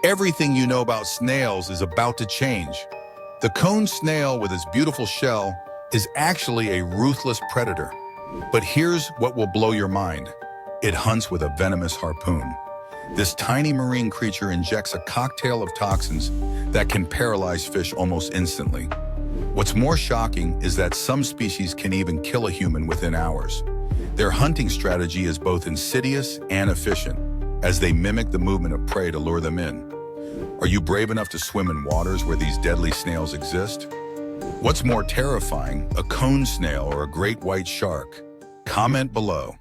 Everything you know about snails is about to change. The cone snail with its beautiful shell is actually a ruthless predator. But here's what will blow your mind. It hunts with a venomous harpoon. This tiny marine creature injects a cocktail of toxins that can paralyze fish almost instantly. What's more shocking is that some species can even kill a human within hours. Their hunting strategy is both insidious and efficient, as they mimic the movement of prey to lure them in. Are you brave enough to swim in waters where these deadly snails exist? What's more terrifying, a cone snail or a great white shark? Comment below.